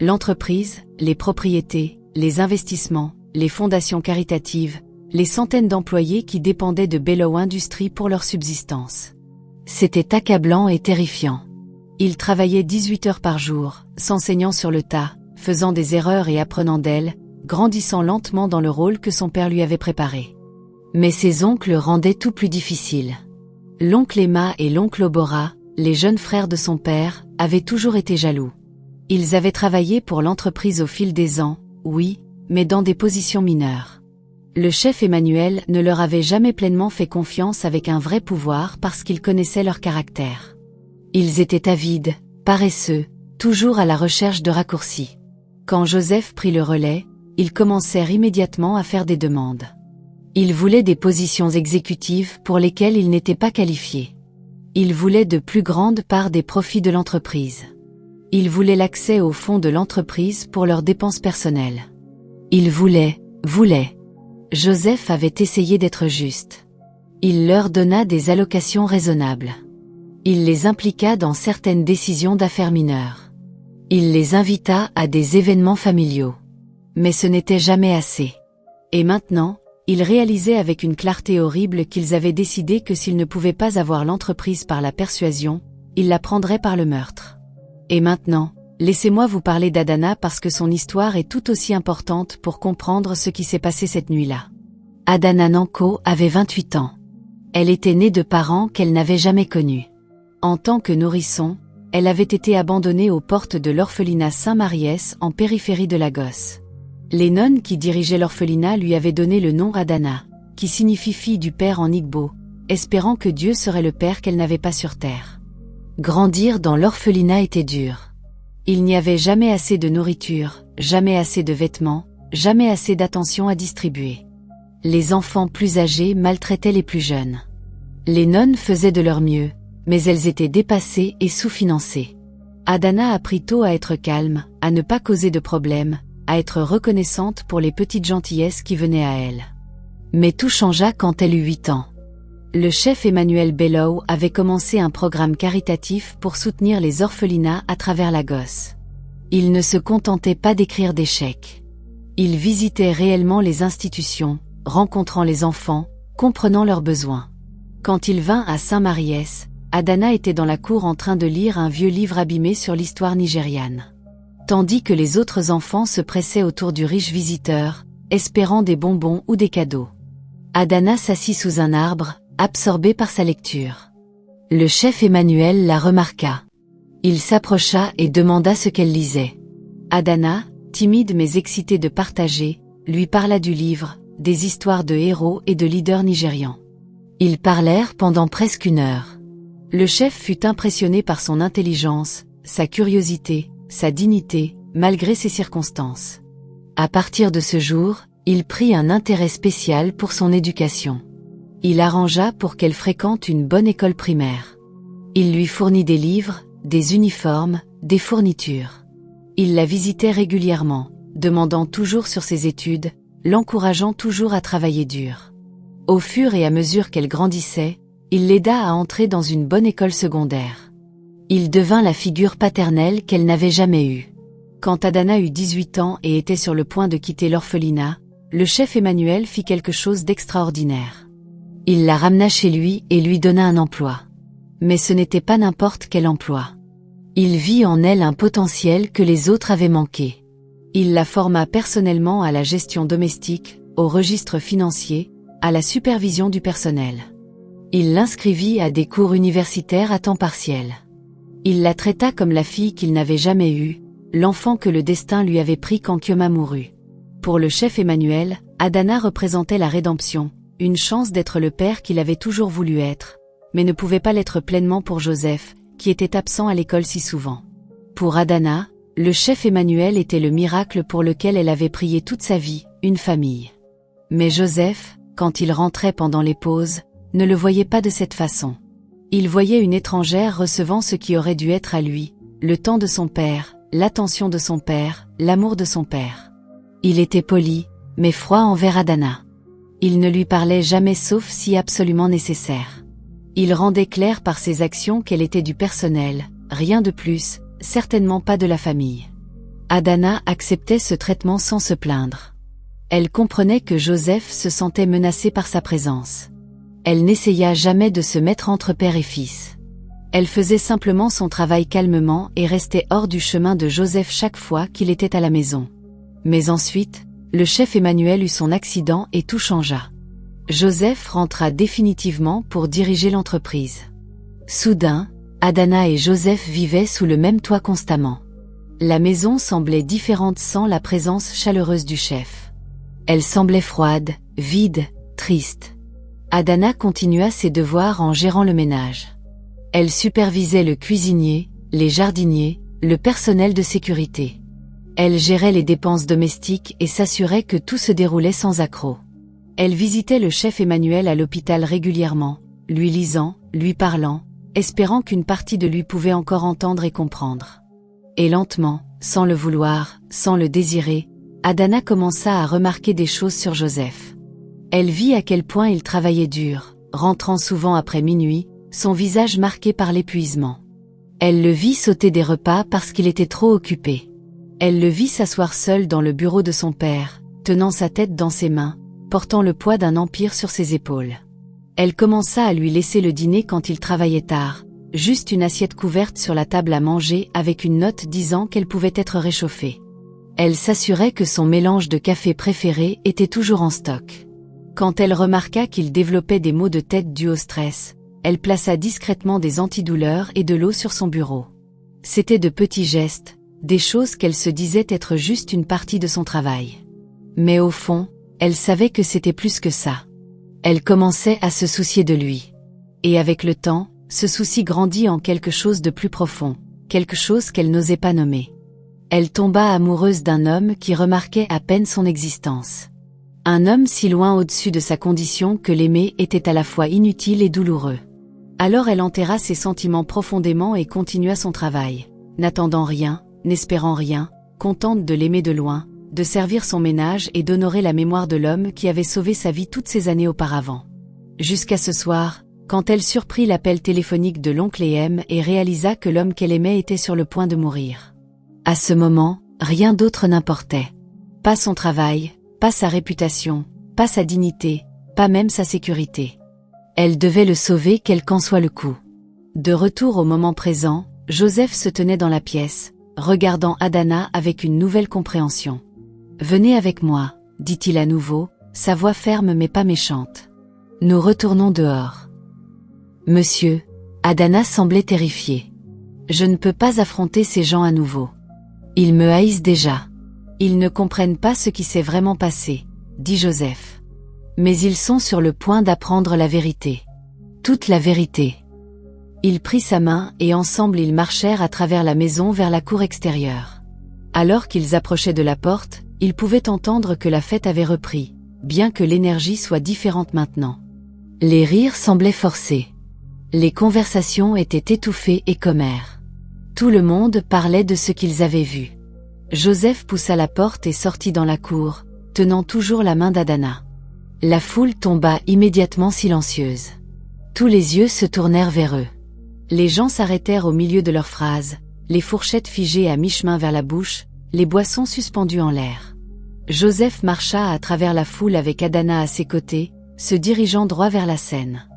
L'entreprise, les propriétés, les investissements, les fondations caritatives, les centaines d'employés qui dépendaient de Bellow Industries pour leur subsistance. C'était accablant et terrifiant. Il travaillait 18 heures par jour, s'enseignant sur le tas, faisant des erreurs et apprenant d'elles, grandissant lentement dans le rôle que son père lui avait préparé. Mais ses oncles rendaient tout plus difficile. L'oncle Emma et l'oncle Obora, les jeunes frères de son père, avaient toujours été jaloux. Ils avaient travaillé pour l'entreprise au fil des ans, oui, mais dans des positions mineures. Le chef Emmanuel ne leur avait jamais pleinement fait confiance avec un vrai pouvoir parce qu'il connaissait leur caractère. Ils étaient avides, paresseux, toujours à la recherche de raccourcis. Quand Joseph prit le relais, ils commencèrent immédiatement à faire des demandes. Ils voulaient des positions exécutives pour lesquelles ils n'étaient pas qualifiés. Ils voulaient de plus grandes parts des profits de l'entreprise. Ils voulaient l'accès aux fonds de l'entreprise pour leurs dépenses personnelles. Ils voulaient. Joseph avait essayé d'être juste. Il leur donna des allocations raisonnables. Il les impliqua dans certaines décisions d'affaires mineures. Il les invita à des événements familiaux. Mais ce n'était jamais assez. Et maintenant, ils réalisaient avec une clarté horrible qu'ils avaient décidé que s'ils ne pouvaient pas avoir l'entreprise par la persuasion, ils la prendraient par le meurtre. Et maintenant, laissez-moi vous parler d'Adana parce que son histoire est tout aussi importante pour comprendre ce qui s'est passé cette nuit-là. Adana Nanko avait 28 ans. Elle était née de parents qu'elle n'avait jamais connus. En tant que nourrisson, elle avait été abandonnée aux portes de l'orphelinat Saint-Mariès en périphérie de Lagos. Les nonnes qui dirigeaient l'orphelinat lui avaient donné le nom Adana, qui signifie fille du père en Igbo, espérant que Dieu serait le père qu'elle n'avait pas sur terre. Grandir dans l'orphelinat était dur. Il n'y avait jamais assez de nourriture, jamais assez de vêtements, jamais assez d'attention à distribuer. Les enfants plus âgés maltraitaient les plus jeunes. Les nonnes faisaient de leur mieux, mais elles étaient dépassées et sous-financées. Adana apprit tôt à être calme, à ne pas causer de problèmes, à être reconnaissante pour les petites gentillesses qui venaient à elle. Mais tout changea quand elle eut 8 ans. Le chef Emmanuel Bellow avait commencé un programme caritatif pour soutenir les orphelinats à travers Lagos. Il ne se contentait pas d'écrire des chèques. Il visitait réellement les institutions, rencontrant les enfants, comprenant leurs besoins. Quand il vint à Saint-Mariès, Adana était dans la cour en train de lire un vieux livre abîmé sur l'histoire nigériane. Tandis que les autres enfants se pressaient autour du riche visiteur, espérant des bonbons ou des cadeaux. Adana s'assit sous un arbre, absorbé par sa lecture. Le chef Emmanuel la remarqua. Il s'approcha et demanda ce qu'elle lisait. Adana, timide mais excitée de partager, lui parla du livre, des histoires de héros et de leaders nigérians. Ils parlèrent pendant presque 1 heure. Le chef fut impressionné par son intelligence, sa curiosité, sa dignité, malgré ses circonstances. À partir de ce jour, il prit un intérêt spécial pour son éducation. Il arrangea pour qu'elle fréquente une bonne école primaire. Il lui fournit des livres, des uniformes, des fournitures. Il la visitait régulièrement, demandant toujours sur ses études, l'encourageant toujours à travailler dur. Au fur et à mesure qu'elle grandissait, il l'aida à entrer dans une bonne école secondaire. Il devint la figure paternelle qu'elle n'avait jamais eue. Quand Adana eut 18 ans et était sur le point de quitter l'orphelinat, le chef Emmanuel fit quelque chose d'extraordinaire. Il la ramena chez lui et lui donna un emploi. Mais ce n'était pas n'importe quel emploi. Il vit en elle un potentiel que les autres avaient manqué. Il la forma personnellement à la gestion domestique, au registre financier, à la supervision du personnel. Il l'inscrivit à des cours universitaires à temps partiel. Il la traita comme la fille qu'il n'avait jamais eue, l'enfant que le destin lui avait pris quand Kyoma mourut. Pour le chef Emmanuel, Adana représentait la rédemption, une chance d'être le père qu'il avait toujours voulu être, mais ne pouvait pas l'être pleinement pour Joseph, qui était absent à l'école si souvent. Pour Adana, le chef Emmanuel était le miracle pour lequel elle avait prié toute sa vie, une famille. Mais Joseph, quand il rentrait pendant les pauses, ne le voyait pas de cette façon. Il voyait une étrangère recevant ce qui aurait dû être à lui, le temps de son père, l'attention de son père, l'amour de son père. Il était poli, mais froid envers Adana. Il ne lui parlait jamais sauf si absolument nécessaire. Il rendait clair par ses actions qu'elle était du personnel, rien de plus, certainement pas de la famille. Adana acceptait ce traitement sans se plaindre. Elle comprenait que Joseph se sentait menacé par sa présence. Elle n'essaya jamais de se mettre entre père et fils. Elle faisait simplement son travail calmement et restait hors du chemin de Joseph chaque fois qu'il était à la maison. Mais ensuite, le chef Emmanuel eut son accident et tout changea. Joseph rentra définitivement pour diriger l'entreprise. Soudain, Adana et Joseph vivaient sous le même toit constamment. La maison semblait différente sans la présence chaleureuse du chef. Elle semblait froide, vide, triste. Adana continua ses devoirs en gérant le ménage. Elle supervisait le cuisinier, les jardiniers, le personnel de sécurité. Elle gérait les dépenses domestiques et s'assurait que tout se déroulait sans accroc. Elle visitait le chef Emmanuel à l'hôpital régulièrement, lui lisant, lui parlant, espérant qu'une partie de lui pouvait encore entendre et comprendre. Et lentement, sans le vouloir, sans le désirer, Adana commença à remarquer des choses sur Joseph. Elle vit à quel point il travaillait dur, rentrant souvent après minuit, son visage marqué par l'épuisement. Elle le vit sauter des repas parce qu'il était trop occupé. Elle le vit s'asseoir seul dans le bureau de son père, tenant sa tête dans ses mains, portant le poids d'un empire sur ses épaules. Elle commença à lui laisser le dîner quand il travaillait tard, juste une assiette couverte sur la table à manger avec une note disant qu'elle pouvait être réchauffée. Elle s'assurait que son mélange de café préféré était toujours en stock. Quand elle remarqua qu'il développait des maux de tête dus au stress, elle plaça discrètement des antidouleurs et de l'eau sur son bureau. C'étaient de petits gestes, des choses qu'elle se disait être juste une partie de son travail. Mais au fond, elle savait que c'était plus que ça. Elle commençait à se soucier de lui. Et avec le temps, ce souci grandit en quelque chose de plus profond, quelque chose qu'elle n'osait pas nommer. Elle tomba amoureuse d'un homme qui remarquait à peine son existence. Un homme si loin au-dessus de sa condition que l'aimer était à la fois inutile et douloureux. Alors elle enterra ses sentiments profondément et continua son travail, n'attendant rien, n'espérant rien, contente de l'aimer de loin, de servir son ménage et d'honorer la mémoire de l'homme qui avait sauvé sa vie toutes ces années auparavant. Jusqu'à ce soir, quand elle surprit l'appel téléphonique de l'oncle M et réalisa que l'homme qu'elle aimait était sur le point de mourir. À ce moment, rien d'autre n'importait. Pas son travail, pas sa réputation, pas sa dignité, pas même sa sécurité. Elle devait le sauver quel qu'en soit le coût. De retour au moment présent, Joseph se tenait dans la pièce, regardant Adana avec une nouvelle compréhension. « Venez avec moi », dit-il à nouveau, sa voix ferme mais pas méchante. « Nous retournons dehors. » « Monsieur », Adana semblait terrifiée. « Je ne peux pas affronter ces gens à nouveau. Ils me haïssent déjà. Ils ne comprennent pas ce qui s'est vraiment passé, » dit Joseph. « Mais ils sont sur le point d'apprendre la vérité. Toute la vérité. » Il prit sa main et ensemble ils marchèrent à travers la maison vers la cour extérieure. Alors qu'ils approchaient de la porte, ils pouvaient entendre que la fête avait repris, bien que l'énergie soit différente maintenant. Les rires semblaient forcés. Les conversations étaient étouffées et commères. Tout le monde parlait de ce qu'ils avaient vu. Joseph poussa la porte et sortit dans la cour, tenant toujours la main d'Adana. La foule tomba immédiatement silencieuse. Tous les yeux se tournèrent vers eux. Les gens s'arrêtèrent au milieu de leurs phrases, les fourchettes figées à mi-chemin vers la bouche, les boissons suspendues en l'air. Joseph marcha à travers la foule avec Adana à ses côtés, se dirigeant droit vers la scène.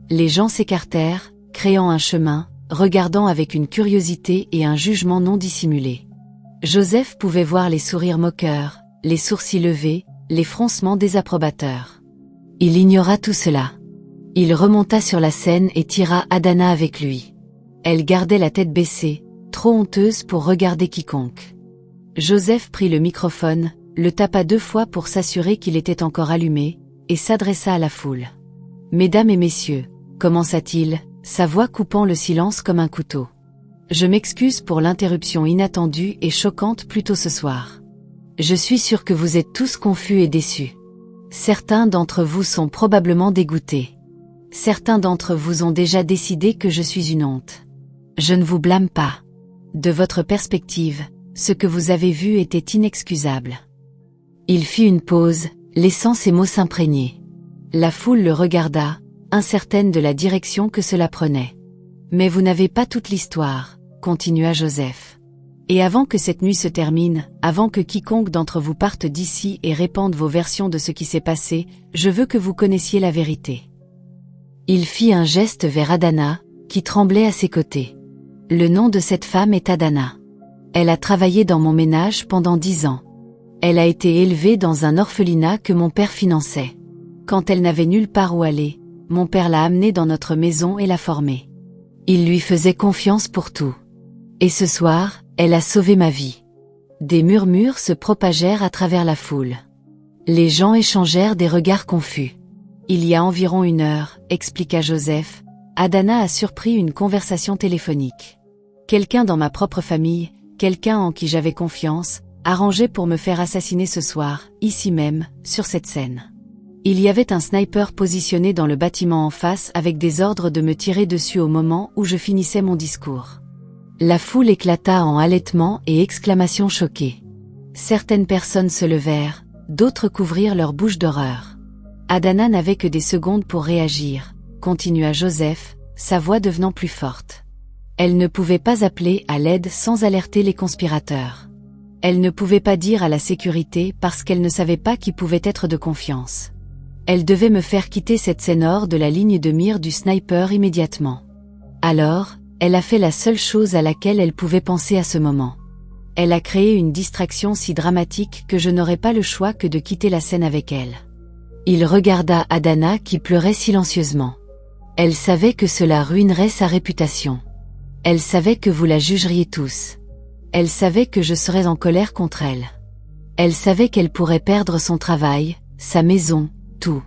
Les gens s'écartèrent, créant un chemin, regardant avec une curiosité et un jugement non dissimulé. Joseph pouvait voir les sourires moqueurs, les sourcils levés, les froncements désapprobateurs. Il ignora tout cela. Il remonta sur la scène et tira Adana avec lui. Elle gardait la tête baissée, trop honteuse pour regarder quiconque. Joseph prit le microphone, le tapa 2 fois pour s'assurer qu'il était encore allumé, et s'adressa à la foule. « Mesdames et messieurs », commença-t-il, sa voix coupant le silence comme un couteau. « Je m'excuse pour l'interruption inattendue et choquante plus tôt ce soir. Je suis sûr que vous êtes tous confus et déçus. Certains d'entre vous sont probablement dégoûtés. Certains d'entre vous ont déjà décidé que je suis une honte. Je ne vous blâme pas. De votre perspective, ce que vous avez vu était inexcusable. » Il fit une pause, laissant ses mots s'imprégner. La foule le regarda, incertaine de la direction que cela prenait. « Mais vous n'avez pas toute l'histoire, » continua Joseph. « Et avant que cette nuit se termine, avant que quiconque d'entre vous parte d'ici et répande vos versions de ce qui s'est passé, je veux que vous connaissiez la vérité. » Il fit un geste vers Adana, qui tremblait à ses côtés. « Le nom de cette femme est Adana. Elle a travaillé dans mon ménage pendant 10 ans. Elle a été élevée dans un orphelinat que mon père finançait. Quand elle n'avait nulle part où aller, mon père l'a amenée dans notre maison et l'a formée. Il lui faisait confiance pour tout. Et ce soir, elle a sauvé ma vie. Des murmures se propagèrent à travers la foule. Les gens échangèrent des regards confus. Il y a environ 1 heure, expliqua Joseph, Adana a surpris une conversation téléphonique. Quelqu'un dans ma propre famille, quelqu'un en qui j'avais confiance, arrangeait pour me faire assassiner ce soir, ici même, sur cette scène. Il y avait un sniper positionné dans le bâtiment en face avec des ordres de me tirer dessus au moment où je finissais mon discours. La foule éclata en halètements et exclamations choquées. Certaines personnes se levèrent, d'autres couvrirent leur bouche d'horreur. Adana n'avait que des secondes pour réagir, continua Joseph, sa voix devenant plus forte. Elle ne pouvait pas appeler à l'aide sans alerter les conspirateurs. Elle ne pouvait pas dire à la sécurité parce qu'elle ne savait pas qui pouvait être de confiance. Elle devait me faire quitter cette scène hors de la ligne de mire du sniper immédiatement. Alors, elle a fait la seule chose à laquelle elle pouvait penser à ce moment. Elle a créé une distraction si dramatique que je n'aurais pas le choix que de quitter la scène avec elle. Il regarda Adana qui pleurait silencieusement. Elle savait que cela ruinerait sa réputation. Elle savait que vous la jugeriez tous. Elle savait que je serais en colère contre elle. Elle savait qu'elle pourrait perdre son travail, sa maison, tout.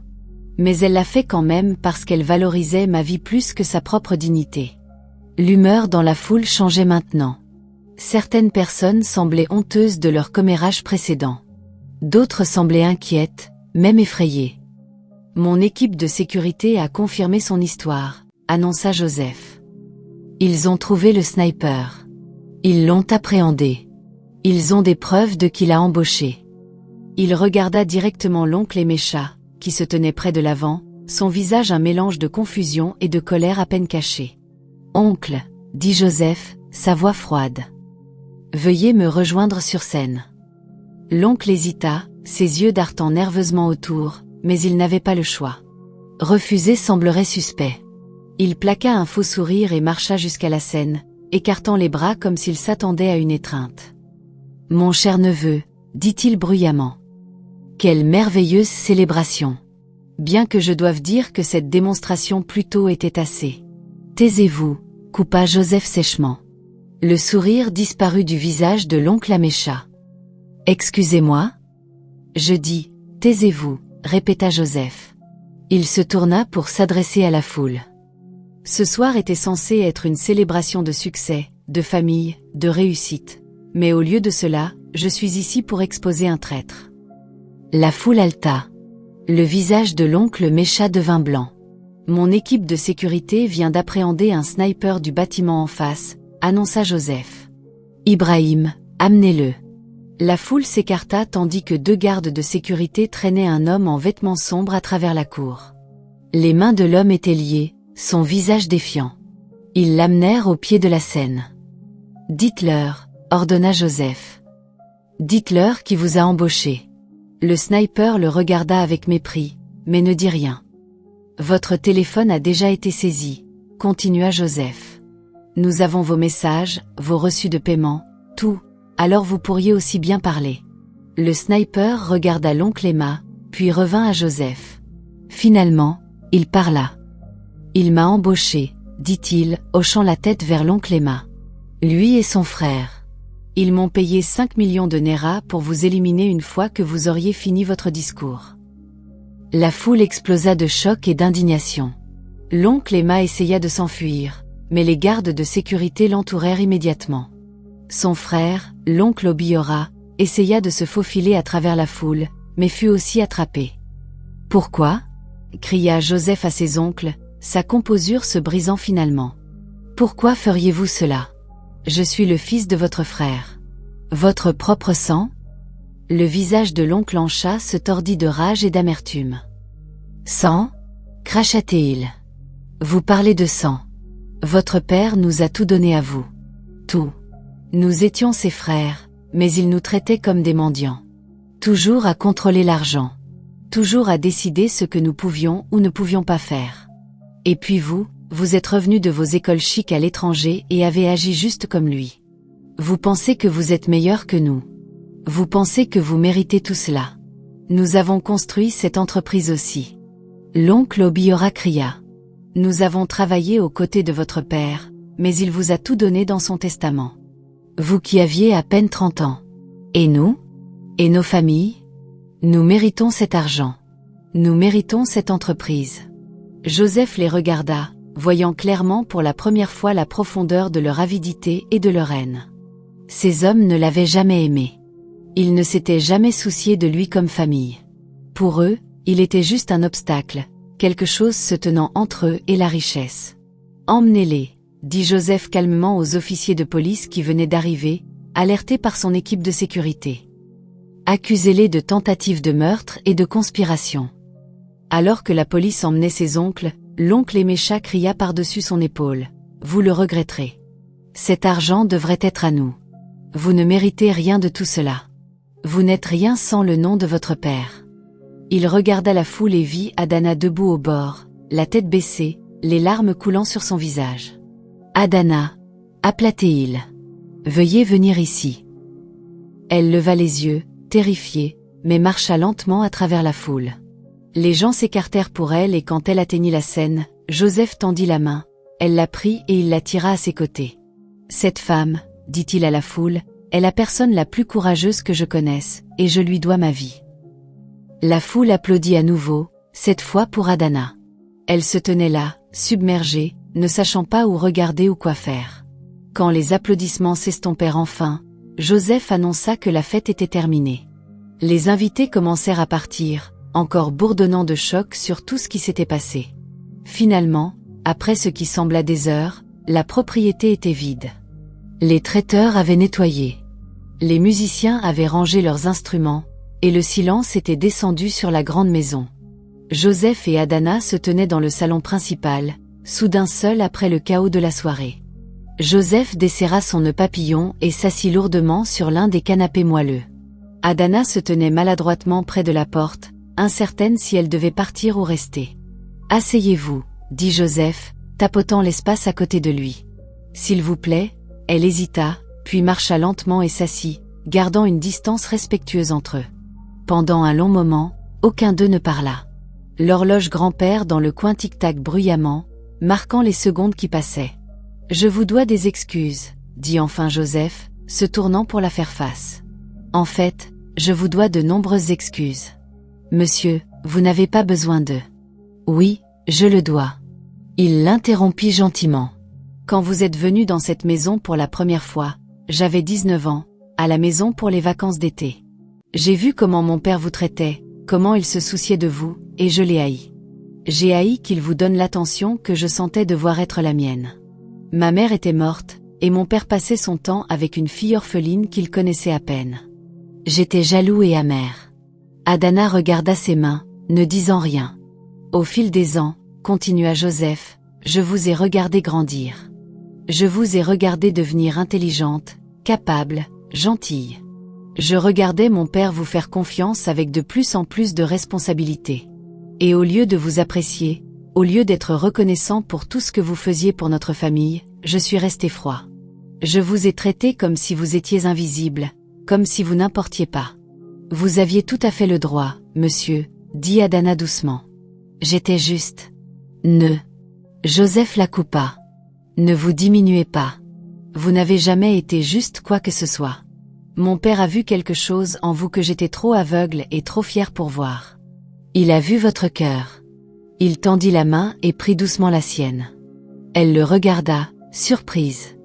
Mais elle l'a fait quand même parce qu'elle valorisait ma vie plus que sa propre dignité. L'humeur dans la foule changeait maintenant. Certaines personnes semblaient honteuses de leur commérage précédent. D'autres semblaient inquiètes, même effrayées. Mon équipe de sécurité a confirmé son histoire, annonça Joseph. Ils ont trouvé le sniper. Ils l'ont appréhendé. Ils ont des preuves de qui l'a embauché. Il regarda directement l'oncle Emesha, qui se tenait près de l'avant, son visage un mélange de confusion et de colère à peine cachée. « Oncle, » dit Joseph, sa voix froide. « Veuillez me rejoindre sur scène. » L'oncle hésita, ses yeux dartant nerveusement autour, mais il n'avait pas le choix. Refuser semblerait suspect. Il plaqua un faux sourire et marcha jusqu'à la scène, écartant les bras comme s'il s'attendait à une étreinte. « Mon cher neveu, » dit-il bruyamment. « Quelle merveilleuse célébration. Bien que je doive dire que cette démonstration plus tôt était assez. »« Taisez-vous » coupa Joseph sèchement. Le sourire disparut du visage de l'oncle Emesha. « Excusez-moi » Je dis, « Taisez-vous » répéta Joseph. Il se tourna pour s'adresser à la foule. Ce soir était censé être une célébration de succès, de famille, de réussite. Mais au lieu de cela, je suis ici pour exposer un traître. La foule haleta. Le visage de l'oncle Emesha devint blanc. Mon équipe de sécurité vient d'appréhender un sniper du bâtiment en face, annonça Joseph. Ibrahim, amenez-le. La foule s'écarta tandis que 2 gardes de sécurité traînaient un homme en vêtements sombres à travers la cour. Les mains de l'homme étaient liées, son visage défiant. Ils l'amenèrent au pied de la scène. « Dites-leur » ordonna Joseph. « Dites-leur qui vous a embauché. » Le sniper le regarda avec mépris, mais ne dit rien. « Votre téléphone a déjà été saisi » continua Joseph. « Nous avons vos messages, vos reçus de paiement, tout, alors vous pourriez aussi bien parler. » Le sniper regarda l'oncle Emma, puis revint à Joseph. Finalement, il parla. « Il m'a embauché, » dit-il, hochant la tête vers l'oncle Emma. « Lui et son frère. Ils m'ont payé 5 millions de Naira pour vous éliminer une fois que vous auriez fini votre discours. » La foule explosa de choc et d'indignation. L'oncle Emma essaya de s'enfuir, mais les gardes de sécurité l'entourèrent immédiatement. Son frère, l'oncle Obiora, essaya de se faufiler à travers la foule, mais fut aussi attrapé. « Pourquoi » cria Joseph à ses oncles, sa composure se brisant finalement. « Pourquoi feriez-vous cela ? Je suis le fils de votre frère. Votre propre sang ?» Le visage de l'oncle Emesha se tordit de rage et d'amertume. « Sang » cracha-t-il. « Vous parlez de sang. Votre père nous a tout donné à vous. Tout. Nous étions ses frères, mais il nous traitait comme des mendiants. Toujours à contrôler l'argent. Toujours à décider ce que nous pouvions ou ne pouvions pas faire. Et puis vous êtes revenu de vos écoles chics à l'étranger et avez agi juste comme lui. Vous pensez que vous êtes meilleur que nous. Vous pensez que vous méritez tout cela. Nous avons construit cette entreprise aussi. L'oncle Obiora cria. Nous avons travaillé aux côtés de votre père, mais il vous a tout donné dans son testament. Vous qui aviez à peine 30 ans. Et nous? Et nos familles? Nous méritons cet argent. Nous méritons cette entreprise. Joseph les regarda, voyant clairement pour la première fois la profondeur de leur avidité et de leur haine. Ces hommes ne l'avaient jamais aimé. Ils ne s'étaient jamais souciés de lui comme famille. Pour eux, il était juste un obstacle, quelque chose se tenant entre eux et la richesse. Emmenez-les, dit Joseph calmement aux officiers de police qui venaient d'arriver, alertés par son équipe de sécurité. Accusez-les de tentative de meurtre et de conspiration. Alors que la police emmenait ses oncles, l'oncle Émécha cria par-dessus son épaule. Vous le regretterez. Cet argent devrait être à nous. Vous ne méritez rien de tout cela. Vous n'êtes rien sans le nom de votre père. Il regarda la foule et vit Adana debout au bord, la tête baissée, les larmes coulant sur son visage. Adana, aplatait-il. Veuillez venir ici. Elle leva les yeux, terrifiée, mais marcha lentement à travers la foule. Les gens s'écartèrent pour elle et quand elle atteignit la scène, Joseph tendit la main, elle la prit et il la tira à ses côtés. Cette femme, dit-il à la foule, est la personne la plus courageuse que je connaisse, et je lui dois ma vie. La foule applaudit à nouveau, cette fois pour Adana. Elle se tenait là, submergée, ne sachant pas où regarder ou quoi faire. Quand les applaudissements s'estompèrent enfin, Joseph annonça que la fête était terminée. Les invités commencèrent à partir, encore bourdonnant de choc sur tout ce qui s'était passé. Finalement, après ce qui sembla des heures, la propriété était vide. Les traiteurs avaient nettoyé. Les musiciens avaient rangé leurs instruments, et le silence était descendu sur la grande maison. Joseph et Adana se tenaient dans le salon principal, soudain seuls après le chaos de la soirée. Joseph desserra son nœud papillon et s'assit lourdement sur l'un des canapés moelleux. Adana se tenait maladroitement près de la porte, incertaine si elle devait partir ou rester. « Asseyez-vous, » dit Joseph, tapotant l'espace à côté de lui. « S'il vous plaît ?» Elle hésita, puis marcha lentement et s'assit, gardant une distance respectueuse entre eux. Pendant un long moment, aucun d'eux ne parla. L'horloge grand-père dans le coin tic-tac bruyamment, marquant les secondes qui passaient. « Je vous dois des excuses, » dit enfin Joseph, se tournant pour la faire face. « En fait, je vous dois de nombreuses excuses. Monsieur, vous n'avez pas besoin de... » « Oui, je le dois. » Il l'interrompit gentiment. « Quand vous êtes venu dans cette maison pour la première fois, j'avais 19 ans, à la maison pour les vacances d'été. J'ai vu comment mon père vous traitait, comment il se souciait de vous, et je l'ai haï. J'ai haï qu'il vous donne l'attention que je sentais devoir être la mienne. Ma mère était morte, et mon père passait son temps avec une fille orpheline qu'il connaissait à peine. J'étais jaloux et amer. » Adana regarda ses mains, ne disant rien. « Au fil des ans, continua Joseph, je vous ai regardé grandir. Je vous ai regardé devenir intelligente, capable, gentille. Je regardais mon père vous faire confiance avec de plus en plus de responsabilités. Et au lieu de vous apprécier, au lieu d'être reconnaissant pour tout ce que vous faisiez pour notre famille, je suis resté froid. Je vous ai traité comme si vous étiez invisible, comme si vous n'importiez pas. Vous aviez tout à fait le droit, monsieur, dit Adana doucement. J'étais juste. Ne. Joseph la coupa. Ne vous diminuez pas. Vous n'avez jamais été juste quoi que ce soit. Mon père a vu quelque chose en vous que j'étais trop aveugle et trop fier pour voir. Il a vu votre cœur. Il tendit la main et prit doucement la sienne. Elle le regarda, surprise.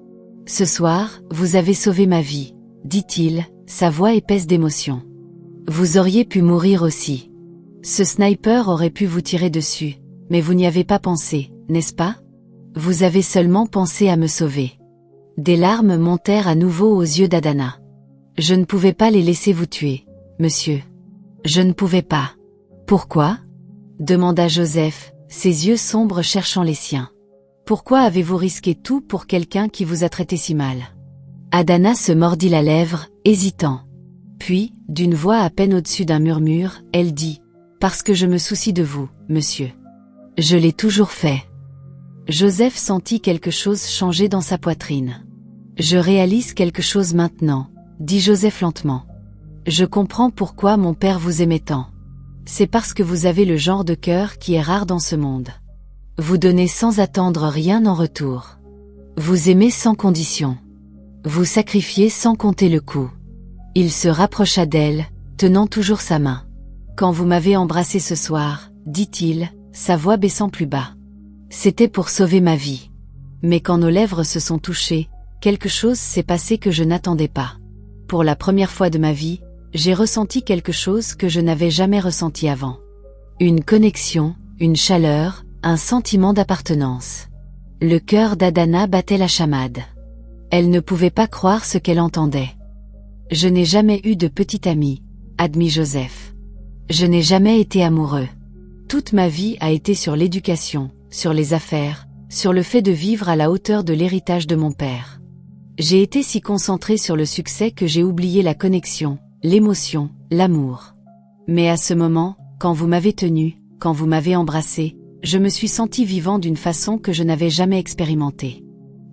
Ce soir, vous avez sauvé ma vie, dit-il, sa voix épaisse d'émotion. Vous auriez pu mourir aussi. Ce sniper aurait pu vous tirer dessus, mais vous n'y avez pas pensé, n'est-ce pas? Vous avez seulement pensé à me sauver. Des larmes montèrent à nouveau aux yeux d'Adana. Je ne pouvais pas les laisser vous tuer, monsieur. Je ne pouvais pas. Pourquoi? Demanda Joseph, ses yeux sombres cherchant les siens. Pourquoi avez-vous risqué tout pour quelqu'un qui vous a traité si mal? Adana se mordit la lèvre, hésitant. Puis, d'une voix à peine au-dessus d'un murmure, elle dit: Parce que je me soucie de vous, monsieur. Je l'ai toujours fait. Joseph sentit quelque chose changer dans sa poitrine. Je réalise quelque chose maintenant, dit Joseph lentement. Je comprends pourquoi mon père vous aimait tant. C'est parce que vous avez le genre de cœur qui est rare dans ce monde. Vous donnez sans attendre rien en retour. Vous aimez sans condition. Vous sacrifiez sans compter le coût. Il se rapprocha d'elle, tenant toujours sa main. Quand vous m'avez embrassé ce soir, dit-il, sa voix baissant plus bas. C'était pour sauver ma vie. Mais quand nos lèvres se sont touchées, quelque chose s'est passé que je n'attendais pas. Pour la première fois de ma vie, j'ai ressenti quelque chose que je n'avais jamais ressenti avant. Une connexion, une chaleur, un sentiment d'appartenance. Le cœur d'Adana battait la chamade. Elle ne pouvait pas croire ce qu'elle entendait. Je n'ai jamais eu de petit ami, admit Joseph. Je n'ai jamais été amoureux. Toute ma vie a été sur l'éducation, sur les affaires, sur le fait de vivre à la hauteur de l'héritage de mon père. J'ai été si concentrée sur le succès que j'ai oublié la connexion, l'émotion, l'amour. Mais à ce moment, quand vous m'avez tenu, quand vous m'avez embrassé, je me suis senti vivant d'une façon que je n'avais jamais expérimentée.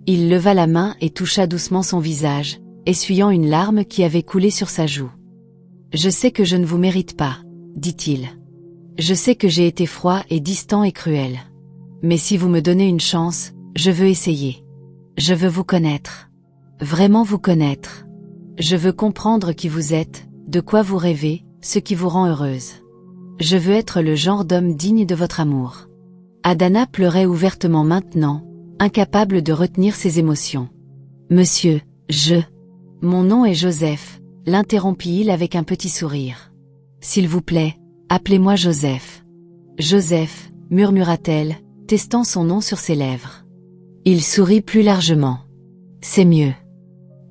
Il leva la main et toucha doucement son visage, essuyant une larme qui avait coulé sur sa joue. Je sais que je ne vous mérite pas, dit-il. Je sais que j'ai été froid et distant et cruel. Mais si vous me donnez une chance, je veux essayer. Je veux vous connaître. Vraiment vous connaître. Je veux comprendre qui vous êtes, de quoi vous rêvez, ce qui vous rend heureuse. Je veux être le genre d'homme digne de votre amour. Adana pleurait ouvertement maintenant, incapable de retenir ses émotions. Monsieur, mon nom est Joseph, l'interrompit-il avec un petit sourire. S'il vous plaît, appelez-moi Joseph. Joseph, murmura-t-elle, testant son nom sur ses lèvres. Il sourit plus largement. C'est mieux.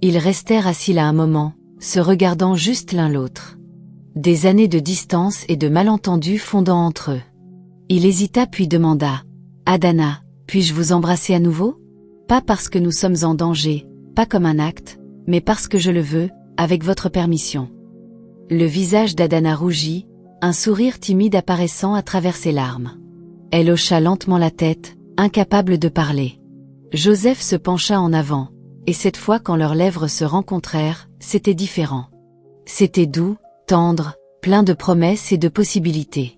Ils restèrent assis là un moment, se regardant juste l'un l'autre. Des années de distance et de malentendus fondant entre eux. Il hésita puis demanda. Adana, puis-je vous embrasser à nouveau? Pas parce que nous sommes en danger, pas comme un acte, mais parce que je le veux, avec votre permission. Le visage d'Adana rougit, un sourire timide apparaissant à travers ses larmes. Elle hocha lentement la tête, incapable de parler. Joseph se pencha en avant, et cette fois quand leurs lèvres se rencontrèrent, c'était différent. C'était doux, tendre, plein de promesses et de possibilités.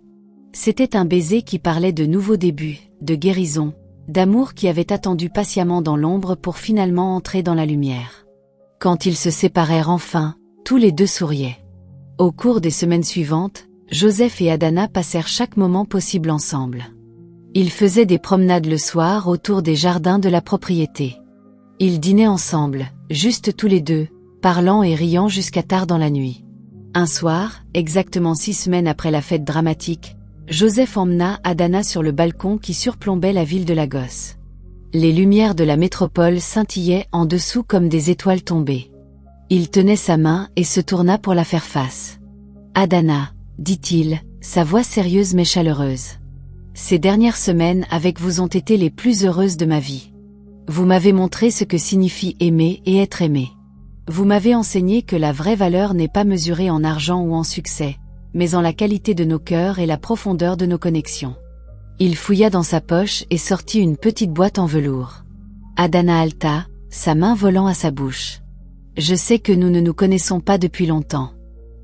C'était un baiser qui parlait de nouveaux débuts, de guérison, d'amour qui avait attendu patiemment dans l'ombre pour finalement entrer dans la lumière. Quand ils se séparèrent enfin, tous les deux souriaient. Au cours des semaines suivantes, Joseph et Adana passèrent chaque moment possible ensemble. Ils faisaient des promenades le soir autour des jardins de la propriété. Ils dînaient ensemble, juste tous les deux, parlant et riant jusqu'à tard dans la nuit. Un soir, exactement 6 semaines après la fête dramatique, Joseph emmena Adana sur le balcon qui surplombait la ville de Lagos. Les lumières de la métropole scintillaient en dessous comme des étoiles tombées. Il tenait sa main et se tourna pour la faire face. « Adana, dit-il, sa voix sérieuse mais chaleureuse. Ces dernières semaines avec vous ont été les plus heureuses de ma vie. Vous m'avez montré ce que signifie aimer et être aimé. Vous m'avez enseigné que la vraie valeur n'est pas mesurée en argent ou en succès, mais en la qualité de nos cœurs et la profondeur de nos connexions. » Il fouilla dans sa poche et sortit une petite boîte en velours. Adana halta, sa main volant à sa bouche. « Je sais que nous ne nous connaissons pas depuis longtemps. »«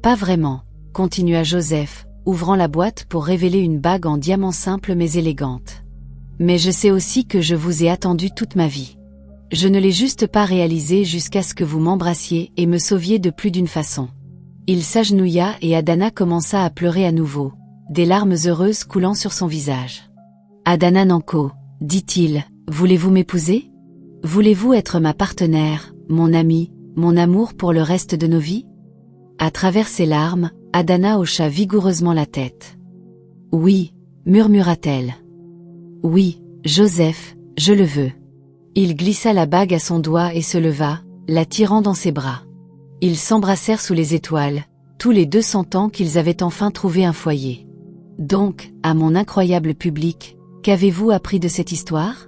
Pas vraiment, » continua Joseph, ouvrant la boîte pour révéler une bague en diamant simple mais élégante. « Mais je sais aussi que je vous ai attendu toute ma vie. Je ne l'ai juste pas réalisé jusqu'à ce que vous m'embrassiez et me sauviez de plus d'une façon. » Il s'agenouilla et Adana commença à pleurer à nouveau, des larmes heureuses coulant sur son visage. « Adana Nanko, dit-il, voulez-vous m'épouser? Voulez-vous être ma partenaire, mon ami, mon amour pour le reste de nos vies? » À travers ses larmes, Adana hocha vigoureusement la tête. « Oui, murmura-t-elle. Oui, Joseph, je le veux. » Il glissa la bague à son doigt et se leva, la tirant dans ses bras. Ils s'embrassèrent sous les étoiles, tous les deux sentant qu'ils avaient enfin trouvé un foyer. « Donc, à mon incroyable public, qu'avez-vous appris de cette histoire?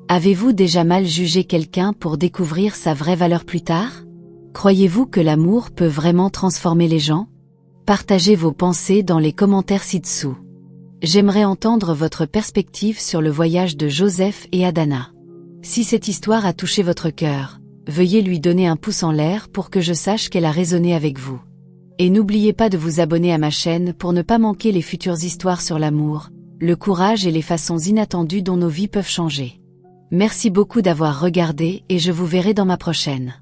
Avez-vous déjà mal jugé quelqu'un pour découvrir sa vraie valeur plus tard? Croyez-vous que l'amour peut vraiment transformer les gens? Partagez vos pensées dans les commentaires ci-dessous. J'aimerais entendre votre perspective sur le voyage de Joseph et Adana. Si cette histoire a touché votre cœur, veuillez lui donner un pouce en l'air pour que je sache qu'elle a résonné avec vous. Et n'oubliez pas de vous abonner à ma chaîne pour ne pas manquer les futures histoires sur l'amour, le courage et les façons inattendues dont nos vies peuvent changer. Merci beaucoup d'avoir regardé et je vous verrai dans ma prochaine.